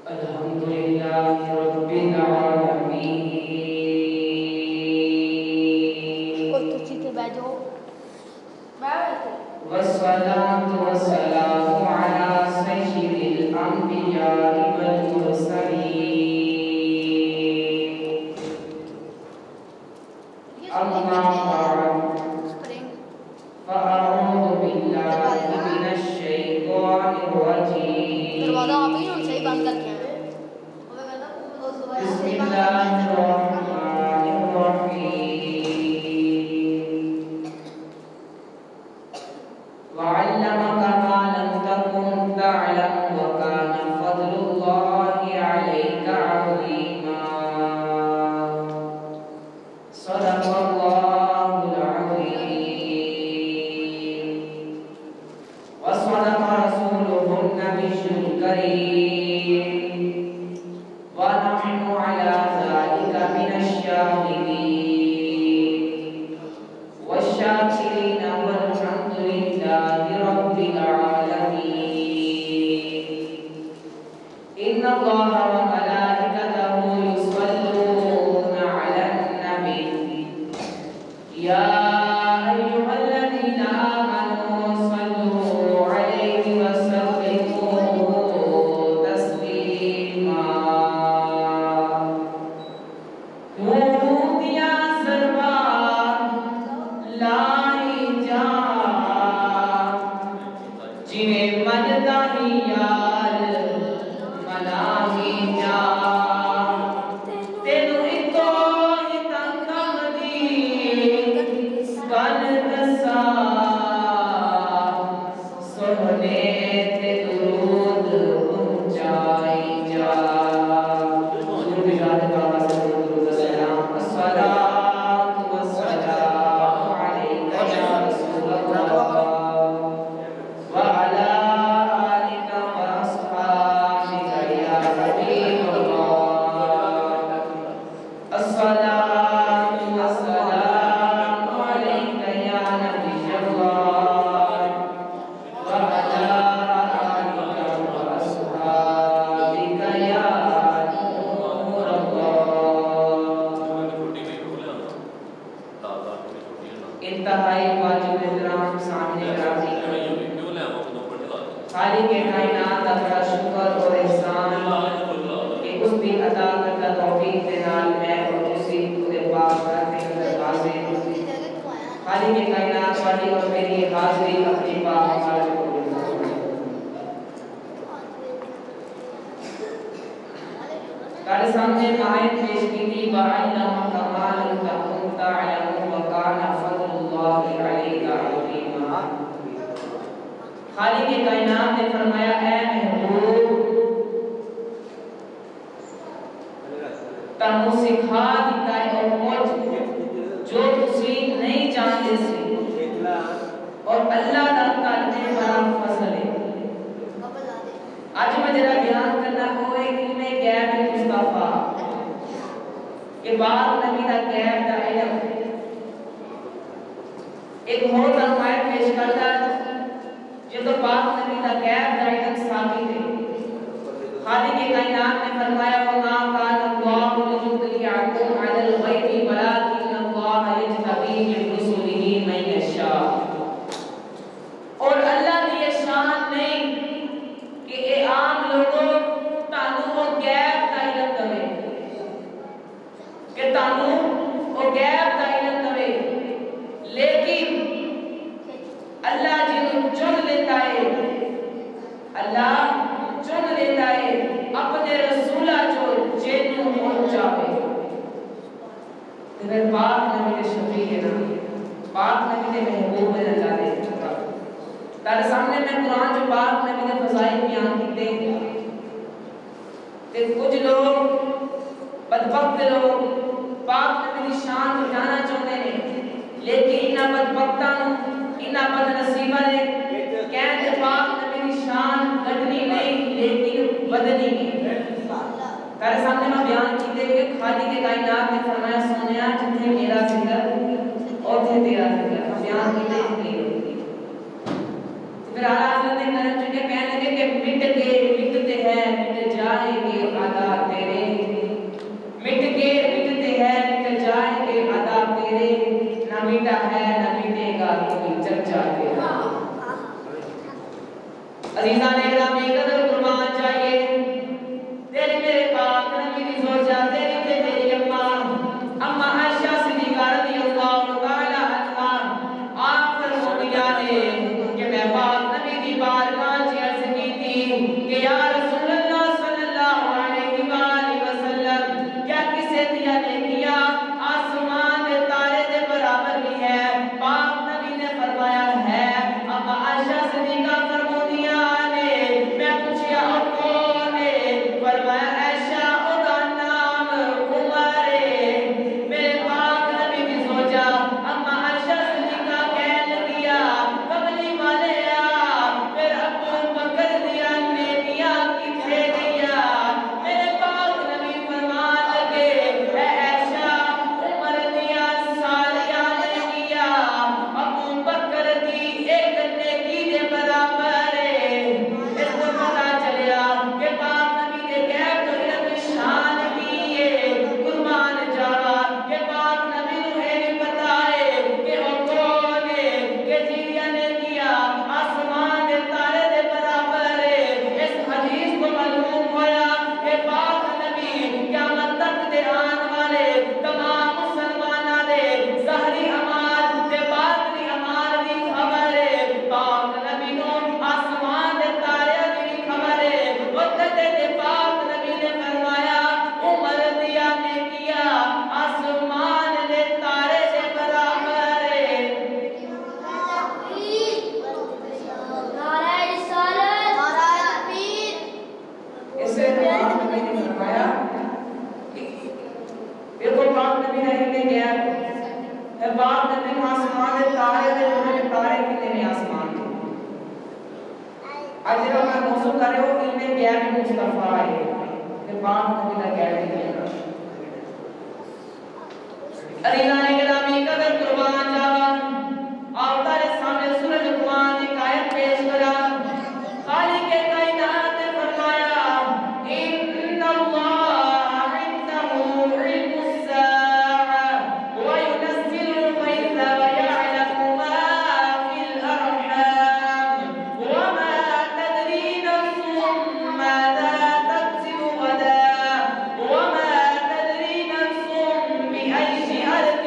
الحمدللہ رب العالمین والصلاة والسلام على سيد الأنبياء والمرسلين أما بعد فأعوذ بالله من الشيطان الرجيم بسم الله الرحمن الرحيم وعلمك ما لم تكن تعلم وكان فضل الله عليك عظيما صدق الله العظيم وصدق رسوله النبي الكريم ونحن على ذلك من الشاهدين والشاكرين والحمد لله رب العالمين إن الله وملائكته يصلون على النبي يا أيها الذين آمنوا صلوا عليه وسلموا تسليما جنہیں منتا ہی یار مناہی جا تینو اتو ہی تنگم دی گل دسا سہنے تے درود پہنچائی جا درود یاد کعبہ سے درود السلام الصلاۃ والسلام علیک یا رسول اللہ انتہائی واجب احترام سامنے گرامی خالق کائنات کا بڑا شکر اور احسان کہ اس بھی عطا کرتا توفیق کے نال میں اور اسی خود پاک رکھنے کے دربار میں خالق کائنات والی اور میری حاضری اپنی پاک حاضر کو تارے سامنے آیت پیش کی تھی وَعَلَّمَكَ مَا لَمْ تَكُنْ تَعْلَمُ وَكَانَ فَضْلُ اللَّهِ عَلَيْكَ عَظِيمًا خالق کائنات نے فرمایا اے محبوب تمہیں سکھا دیتا ہے اور کچھ جو تسی نہیں جانتے سے اور اللہ کا نے بڑا فضل ہے آج میں جرا بیان کرنا ہوئے کہ میں غیب مصطفیٰ کہ بعد نبی دا غیب دا علم ایک اور فرمائش پیش کرتا ہے جو تو بعد نبی دا غیب دا علم ثابت ہے خالق کائنات نے فرمایا وما كان الله ليطلعكم على الغيب ولكن الله يجتبي من رسله من يشاء اور اللہ کی یہ شان نہیں کہ اے عام لوگوں تانوں وہ غیب دا علم دے کہ تانوں وہ غیب دا علم دے لیکن اللہ جنہوں چن لیتا ہے اللہ چن لیتا ہے اپنے رسولہ جو جنہوں پہنچاوے تمہیں پاک نبی نے شفیع ہے نا پاک نبی نے محبوب ہے اللہ نے تارے سامنے میں قرآن جو پاک نبی نے فضائل بیان کیتے ہیں کہ کچھ لوگ بدبخت لوگ پاک نبی کی شان اٹھانا چاہتے ہیں لیکن انہاں بدبختاں انہاں بدنصیباں نے کہتے پاک نبی کی شان گھٹنی نہیں لیکن بدنی نہیں تارے سامنے میں بیان کیتے کہ خالق کائنات نے فرمایا سونیا جتنے میرا ذکر اور تھے تیرا ذکر بیان کیتے ہیں پھر اعلیٰ حضرت نے کرم چکے کہنے لگے کہ مٹ گئے مٹتے ہیں مٹ جائیں گے گرامی قدر قربان چاہیے تیری میرے پاک نبی دی زوجہ تیری تے تیری اما عائشہ صدیقہ رضی اللہ تعالی عنہا آپ فرمودیا نے کہ میں پاک نبی دی بارگاہ وچ عرض کیتی کہ یا رسول اللہ صلی اللہ علیہ وآلہ وسلم کیا کسے دیا نے کیا آسمان دے تارے دے برابر بھی ہے پاک نبی نے فرمایا ہے اما عائشہ صدیقہ فرمودیا نے میں پوچھیا کون ہے فرمایا عائشہ او دا نام عمر ہے میرے پاک نبی دی زوجہ اما عائشہ صدیقہ کہنے لگیا کملی والے پھر ابو بکر دیا نیکیاں کتھے گیا میرے پاک نبی فرمان لگے اے عائشہ عمر دیا ساریاں نیکیاں ابو بکر دی ایک نیکی دے برابر ہے اس کو پتا چلیا کہ پاک نبی دے غیب تو علم شان کی ہے قربان جاوا کہ پاک نبی نو یہ پتا ہے کہ وہ کون ہے کہ جیاں نے کیا آسمان دے تارے دے برابر ہے اس حدیث کو معلوم ہوا کہ پاک نبی قیامت تک دے آن والے تمام مسلماناں دے ظاہری اعمال تے باطنی اعمال دی خبر ہے پاک نبی نو آسمان دے تارے دی خبر ہے وقت دے پاک نبی نے فرمایا عمر دیا نے کیا آسمان دے تارے دے برابر ہے اسے پاک نبی نے فرمایا بالکل پاک نبی نے ہی کہا اے پاک نبی نے آسمان دے تارے دے تارے کتنے نے آسمان دے آج جب میں موضوع کر رہے ہو علم غیب مصطفیٰ ہے کہ پاک نبی نے کہہ دیا علینا نے گرامی قدر قربان جاوا آپ تارے سامنے سورہ لقمان کی آیت پیش کرا خالق کائنات نے فرمایا ان اللہ عنده علم الساعة وينزل الغيث ويعلم ما في الأرحام وما تدري نفس ماذا تكسب غدا وما تدري نفس بأي أرض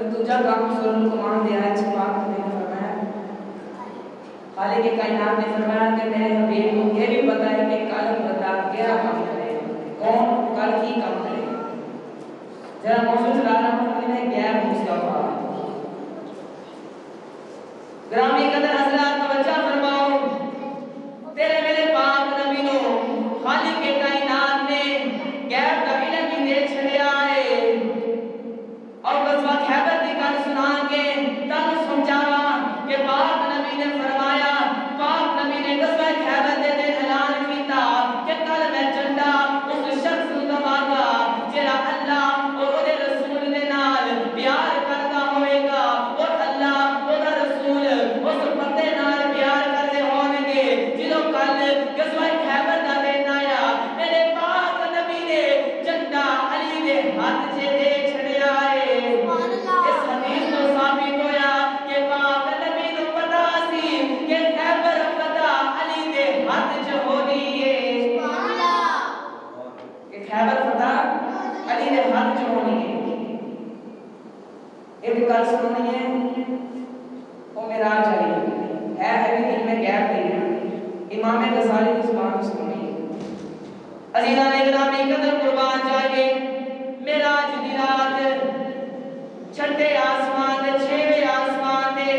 دوجا کام سورہ لقمان دے آیت پاک میں فرمایا خالق کائنات نے فرمایا کہ میرے حبیب کو یہ بھی پتا ہے کہ کل بتا کیا کام کرے کون کل کی کام کرے ذرا موضوع چلا رہا ہوں میں غیر مصطفیٰ گرامی قدر حضرات توجہ فرماؤ تیرے میرے پاک نبی نو خالق کائنات نے غیب کا علم بھی دے چھڑیا ہے اور غزوہ خیبر دی گل سنا کے تانوں سمجھاوا کہ پاک نبی نے فرمایا پاک نبی نے غزوہ خیبر دے اعلان کیتا کہ کل میں جھنڈا اس شخص نوں دواں گا جڑا اللہ اور اودے رسول دے نال پیار کردا ہوئے گا اور اللہ اور رسول اس بندے نال پیار کردے ہون گے جدوں کل غزوہ خیبر دا دن آیا میرے پاک نبی نے جھنڈا علی دے ہاتھ چ دے چھڑیا ہے اس حدیث تو ثابت ہویا کہ پاک نبی نوں پتہ سی کہ خیبر فتح علی دے ہاتھ چ ہونی ہے سبحان اللہ کہ خیبر فتح علی دے ہاتھ چ ہونی ہے ایک گل سننی ہے وہ معراج علی ہے بھی دل میں غیب نہیں امام غزالی کی زبان سننی ہے عزیزان گرامی قدر قربان جائے معراج دی رات چھٹے آسمان دے چھویں آسمان دے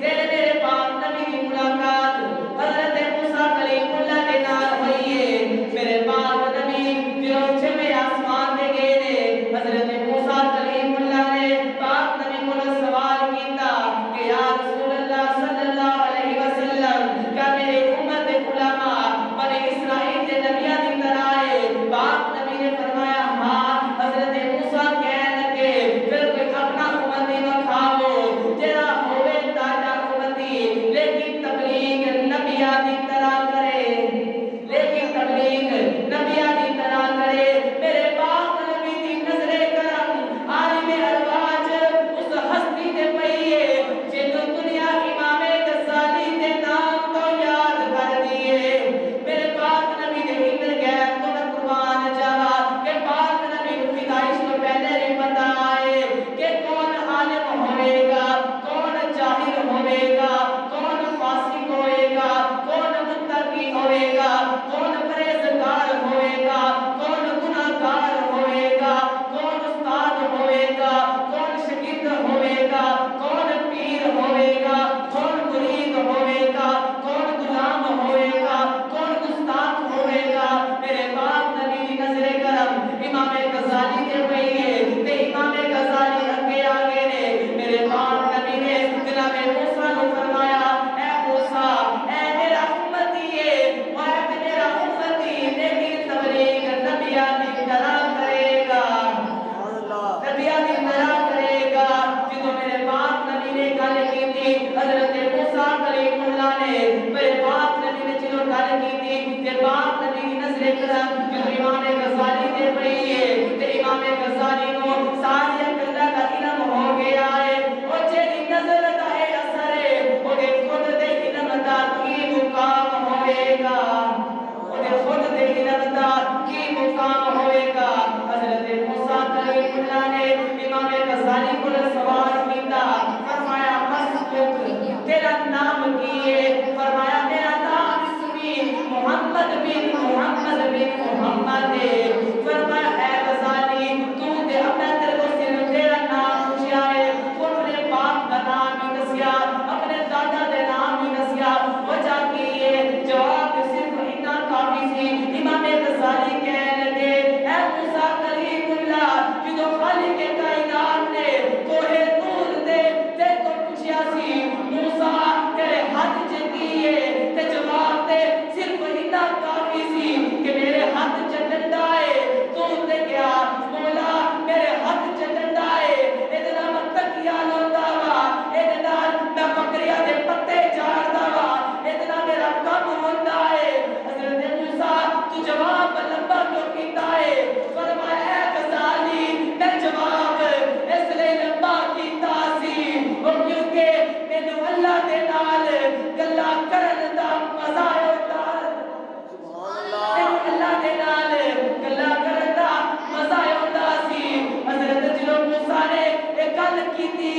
تیرے میرے پاک نبی دی ملاقات حضرت موسیٰ کلیم اللہ دے نال ہوئی ہے میرے پاک نبی جو چھویں آسمان دے گئے نے حضرت موسیٰ کلیم اللہ نے پاک نبی کو سوال کیتا کہ یا رسول اللہ صلی اللہ علیہ وسلم کیا میرے امت دے علماء بنی اسرائیل دے نبیاں دی طرح ہے پاک نبی نے فرمایا ہاں حضرت موسیٰ کہنے لگے پھر کوئی اپنا امتی مکھاو جڑا ہوئے تاجا امتی لیکن تبلیغ نبیاں دی طرح کرے لیکن تبلیغ نبیاں دی طرح کرے میرے پاک نبی دی نظر کرم عالم ارواح اس ہستی دے پئی ہے جنوں دنیا امام غزالی دے نام تو یاد کر دیے میرے پاک نبی دے علم غیب تو میں قربان جاوا کہ پاک نبی کو پیدائش تو پہلے ہی پتہ ہے کہ کون عالم ہوئے گا کون جاہل ہوئے گا کون فاسق ہوئے گا کون متقی ہوئے گا کون پرہیزگار ہوئے گا کون گناہگار ہوئے گا کون استاد ہوئے گا کون شاگرد ہوئے گا کون پیر ہوئے گا کون مرید ہوئے گا کون غلام ہوئے گا کون گستاخ ہوئے گا میرے پاک نبی دی نظر کرم امام غزالی دے پئی ہے تے امام غزالی اگے آگے نے میرے پاک نبی نے جناب موسیٰ کو فرمایا اے موسیٰ اے میرا امتی ہے اے میرا امتی لیکن تبلیغ نبیاں دی طرح کرے گا نبیاں دی طرح کرے گا جدوں میرے پاک نبی نے گل کیتی حضرت موسیٰ کلیم اللہ نے میرے پاک نبی نے جدوں گل کیتی کہ پاک نبی دی نظر کرم جو امام غزالی دے پئی ہے تے امام غزالی نو ساری گلاں دا علم ہو گیا ہے او جڑی نظر دا ہے اثر ہے او دے خود دے علم دا کی مقام ہوئے گا او دے خود دے علم دا کی مقام ہوئے گا حضرت موسیٰ کلیم اللہ نے امام غزالی کو سوال کیتا فرمایا مسلوک تیرا نام کی ہے فرمایا میرا نام اسمی محمد بن محمد ہے فرمایا اے غزالی تو دے اپنا تیرے کو صرف تیرا نام پوچھا ہے وہ اپنے باپ کا نام ہی دسیا اپنے دادا دے نام ہی دسیا وجہ کی ہے جواب صرف اتنا کافی سی امام غزالی کہنے لگے اے موسیٰ کلیم اللہ جدو خالق کائنات نے کوہ طور دے تے تو پوچھیا سی موسیٰ تیرے ہاتھ چ کی ہے تے جواب دے صرف اتنا کافی سی کہ میرے ہاتھ چ ڈنڈا ہے تو تے کیا مولا میرے ہاتھ چ ڈنڈا ہے اے نام تکیا لوندا وا اے نال میں بکریاں دے پتے چاردا وا اے نال میرا کم ہوندا ہے حضرت موسیٰ تو جواب لمبا کیوں کیتا ہے فرمایا اے غزالی میں جواب اس لیے لمبا کیتا سی او کیونکہ مینوں اللہ دے نال گلاں کرن دا مزہ آوندا سبحان اللہ اللہ دے نال گلاں کرن دا مزہ آوندا سی حضرت جلو موسیٰ نے ایک گل کیتی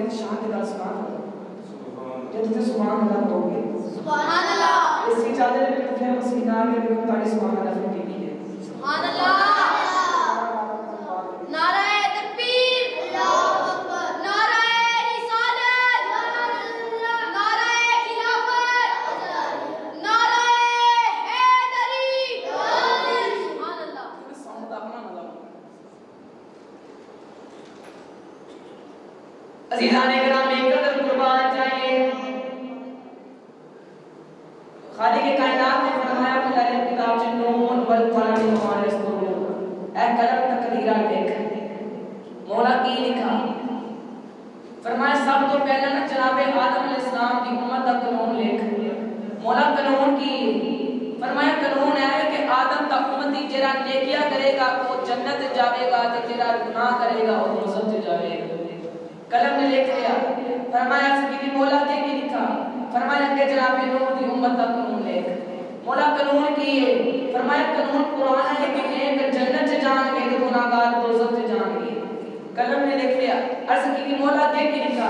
ایک شان کے گل سنا تھا جب تے سبحان اللہ کہو گے سبحان اللہ اس کی چادر میں تو مسیح نام میں بھی تاری سبحان اللہ کی ہے سبحان اللہ نعرہ تکبیر اللہ اکبر نعرہ رسالت نعرہ خلافت نعرہ حیدری سبحان اللہ ساؤنڈ اپنا نہ لاؤ عزیزان گرامی قدر قربان چاہیے خالق کائنات نے فرمایا اللہ نے کتاب سے نون والقلم وما یسطرون اے قلم تقدیرہ لکھ مولا کی لکھا فرمایا سب تو پہلا نہ جناب آدم علیہ السلام کی امت کا قانون لکھ مولا قانون کی فرمایا قانون ہے کہ آدم کا امتی جڑا نیکیاں کرے گا وہ جنت جاوے گا تے جڑا گناہ کرے گا وہ دوزخ جاوے گا قلم نے لکھ لیا فرمایا سکی مولا کے کی لکھا فرمایا کہ جناب نوح کی امت کا قانون لکھ مولا قانون کی ہے فرمایا قانون قرآن ہے کہ ایک جنت سے جان گے تو گناہگار دوزخ سے جان گے قلم نے لکھ لیا عرض کی مولا کے کی لکھا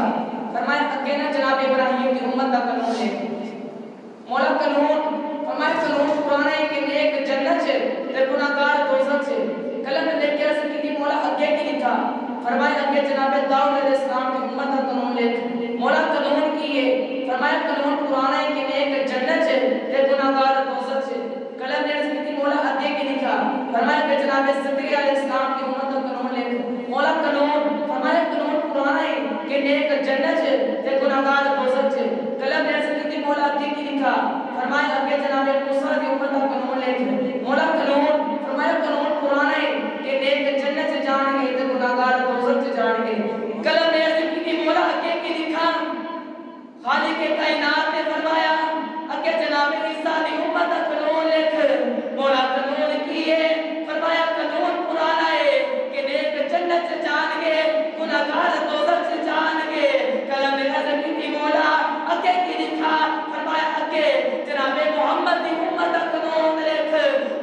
فرمایا کہ نہ جناب ابراہیم کی امت کا قانون لکھ مولا قانون فرمایا قانون قرآن ہے کہ ایک جنت سے تے گناہگار دوزخ سے قلم نے لکھ کے عرض کی مولا اگے کی لکھا فرمایا کہ جناب داؤد علیہ السلام کی امت کا قانون لکھ مولا قانون کی ہے فرمایا قانون قرآن ہے کہ ایک جنت سے تے گناہگار دوزخ سے قلم نے عرض کی مولا اگے کی لکھا فرمایا کہ جناب صدیق علیہ السلام کی امت کا قانون لکھ مولا قانون فرمایا قانون قرآن ہے کہ ایک جنت سے تے گناہگار دوزخ سے قلم نے عرض کی مولا اگے کی لکھا فرمایا کہ جناب موسیٰ کی امت کا قانون لکھ مولا قانون فرمایا قانون قرآن ہے کہ ایک جنت سے جان گے تے گناہگار دوزخ سے جان گے قلم نے عرض کی مولا اگے کی لکھا خالق کائنات نے فرمایا اگے جناب عیسیٰ کی امت کا قانون لکھ مولا قانون کی ہے فرمایا قانون قرآن ہے کہ ایک جنت سے جان گے گناہگار دوزخ سے جان گے قلم نے عرض کی مولا اگے کی لکھا فرمایا اگے جناب محمد کی امت کا قانون لکھ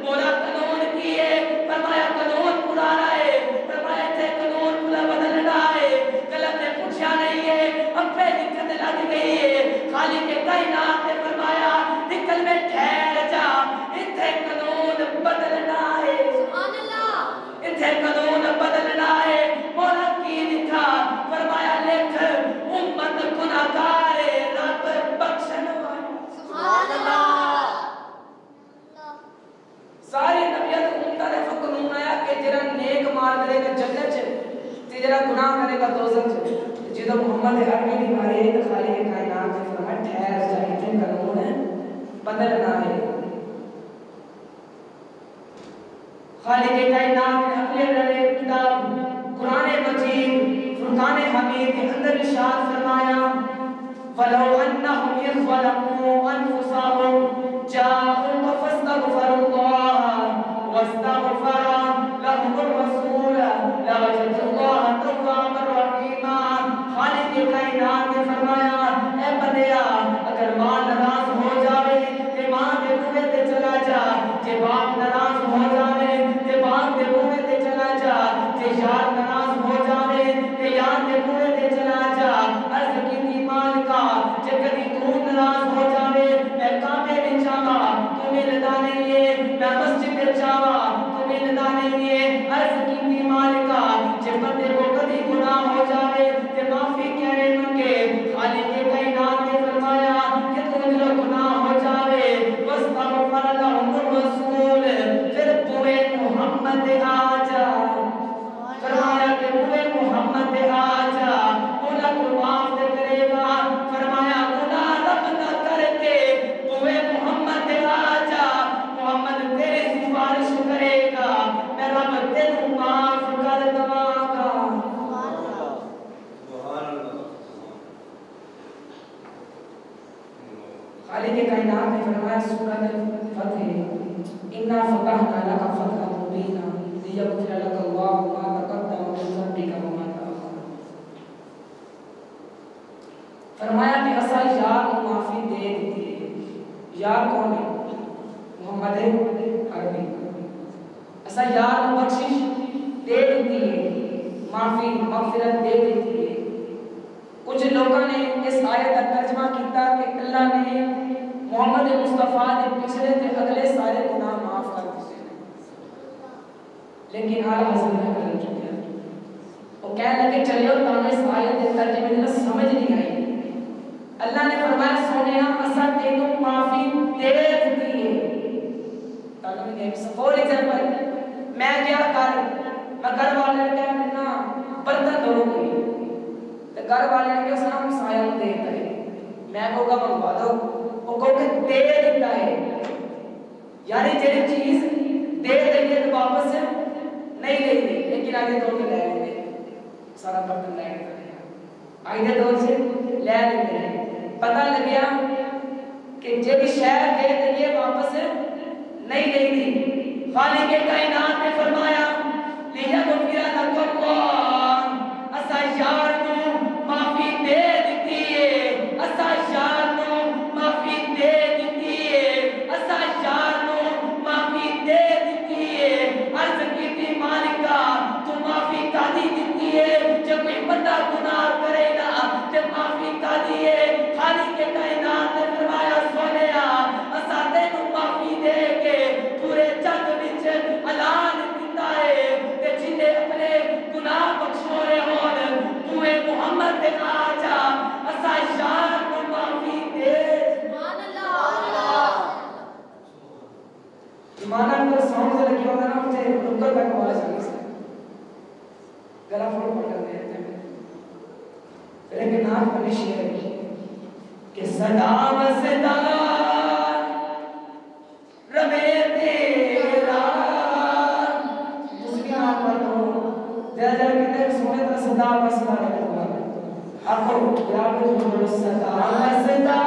مولا قانون کی ہے فرمایا قانون قرآن ہے فرمایا تے قانون پورا بدلنا ہے قلم نے پوچھا نہیں ہے اب پہ دقت لگ گئی ہے خالق کائنات نے فرمایا نکل میں ٹھہر جا اتھے قانون بدلنا ہے سبحان اللہ اتھے قانون بدلنا ہے مولا کی لکھا فرمایا لکھ امت گناہگار رب بخشن والا سبحان اللہ ساری نبیت امت نے قانون آیا کہ جڑا نیک مال کرے گا جنت چ تے جڑا گناہ کرے گا دوزخ چ جدو محمد عربی کی باری ہے تو خالق کائنات نے فرمایا ٹھہر جا اتنے قانون ہے بدلنا ہے خالق کائنات نے اپنے رلے کتاب قرآن مجید فرقان حمید کے اندر ارشاد فرمایا فَلَوْ أَنَّهُمْ إِذْ ظَلَمُوا أَنفُسَهُمْ جَاءُوكَ فَاسْتَغْفَرُوا اللَّهَ وَاسْتَغْفَرَ لَهُمُ الرَّسُولُ لَوَجَدُوا اللَّهَ تَوَّابًا رَحِيمًا خالق کائنات نے فرمایا اے بندیا اگر ماں ناراض ہو جاوے تے ماں دے بوئے تے چلا جا جے باپ ناراض ہو جاوے تے باپ دے بوئے تے چلا جا جے یار ناراض ہو جاوے تے یار دے بوئے تے چلا جا عرض کی ایمان کا جے کدی تو ناراض ہو جاوے میں کعبے وچ جاواں تو ملدا نہیں ہے میں مسجد وچ جاواں تو ملدا نہیں ہے عرض کی ایمان کا جے بندے کو کدی گناہ ہو جاوے تے معافی کہے منگے خالق کائنات نے فرمایا کہ تو جو گناہ ہو جاوے واستغفر لهم الرسول پھر بوئے محمد آ جا فرمایا کہ بوئے محمد آ جا مولا کو معاف کرے گا فرمایا گناہ رب نہ کر کے بوئے محمد آ جا محمد تیری سفارش کرے گا میں رب تینوں معاف کر دواں گا خالق کائنات نے فرمایا سورۃ الفتح انا فتحنا لک فتحا مبینا لیغفر لک اللہ ما تقدم من ذنبک وما تأخر فرمایا کہ اسا یار کو معافی دے دیتی ہے یار کون ہے محمد عربی اسا یار کو بخشش دے دیتی ہے معافی مغفرت دے دیتی ہے کچھ لوگوں نے اس آیت کا ترجمہ کیتا کہ اللہ نے محمد مصطفیٰ کے پچھلے تے اگلے سارے گناہ معاف کر دیتے ہیں، لیکن اعلیٰ حضرت نے غلط کیا۔ وہ کہنے لگے چلیو تمہیں اس آیت کے ترجمے میں سمجھ نہیں آئی۔ اللہ نے فرمایا سونیا اسا تینوں معافی دے دیتی ہے۔ فور ایگزامپل میں کیا کر میں گھر والے نے کہا نا برتن دھو گئی تو گھر والے نے کہا سنا مسایا دے دیتا ہے، میں کہوں گا منگوا دو، وہ کہو کہ دے دیتا ہے، یعنی جیڑی چیز دے دیں تو واپس نہیں لے دی، لیکن آگے دور کے لے لیتے سارا برتن لے لیتے ہیں، آگے دور سے لے لیتے ہیں۔ پتہ لگیا کہ جیڑی شہر دے دیں واپس نہیں لے دی۔ خالق کائنات نے فرمایا لیغفر لکم اللہ، اسا یار نو معافی دے دیتی ہے، اسا یار نو معافی دے دیتی ہے، اسا یار نو معافی دے دیتی ہے۔ عرض کی مالکہ تو معافی کا دی دیتی ہے، جب کوئی بندہ گناہ کرے گا جب معافی کا دیے۔ خالق کائنات نے فرمایا سونیا اسا تینوں معافی دے کے پورے جگ وچ اعلان کیتا ہے کہ جنے اپنے گناہ بخشونے ہون توے محمد دے آ جا، اسا یار کو معافی دے۔ سبحان اللہ۔ ایمانہ کو ساؤنڈ سے لگی ہوگا نا مجھے نکل تک آواز آ گئی سے گلا پھوڑ پکڑ دے ہیں پھر ایک نام بنی شعر کہ صدا وصدا ربے تیرا دوسری نام پر دو جہاں جہاں کہتے ہیں سونے طرح صدا وصدا ربے تیرا آپ کو صدا وصدا